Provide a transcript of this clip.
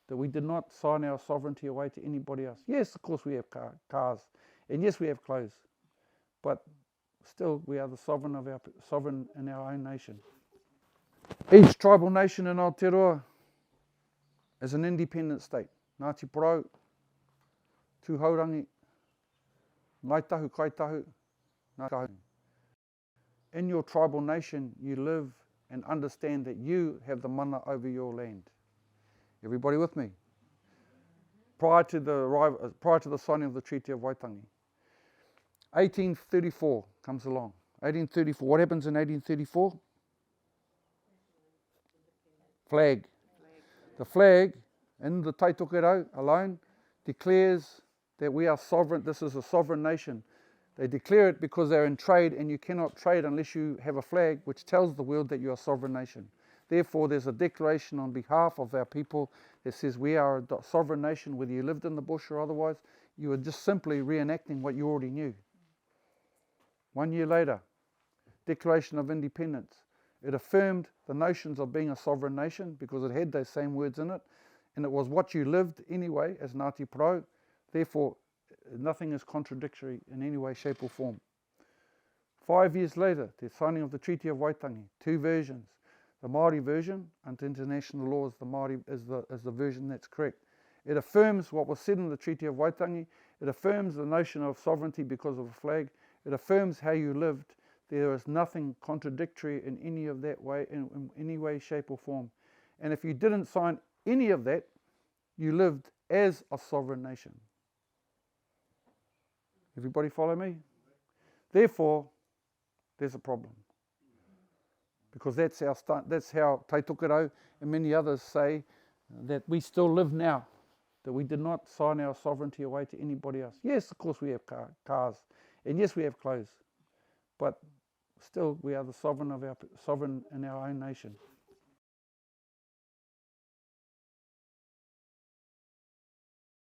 that we did not sign our sovereignty away to anybody else. Yes, of course we have cars, and yes, we have clothes, but still we are the sovereign in our own nation. Each tribal nation in Aotearoa is an independent state. Ngāti Porou, Tūhourangi, Ngāi Tahu, Kai Tahu, Ngāi. In your tribal nation, you live and understand that you have the mana over your land. Everybody with me? Prior to the signing of the Treaty of Waitangi. 1834 comes along. 1834. What happens in 1834? Flag. The flag in the Taitokerau alone declares that we are sovereign. This is a sovereign nation. They declare it because they're in trade, and you cannot trade unless you have a flag which tells the world that you're a sovereign nation. Therefore, there's a declaration on behalf of our people that says we are a sovereign nation, whether you lived in the bush or otherwise. You are just simply reenacting what you already knew. 1 year later, Declaration of Independence. It affirmed the notions of being a sovereign nation because it had those same words in it, and it was what you lived anyway as Ngāti Porou. Therefore, nothing is contradictory in any way, shape or form. 5 years later, the signing of the Treaty of Waitangi, 2 versions. The Māori version, under international law, is the version that's correct. It affirms what was said in the Treaty of Waitangi. It affirms the notion of sovereignty because of a flag. It affirms how you lived. There is nothing contradictory in any of that way, in any way, shape or form. And if you didn't sign any of that, you lived as a sovereign nation. Everybody follow me? Therefore, there's a problem. Because that's how Taitokerau and many others say that we still live now, that we did not sign our sovereignty away to anybody else. Yes, of course we have cars, and yes, we have clothes, but still we are the sovereign in our own nation.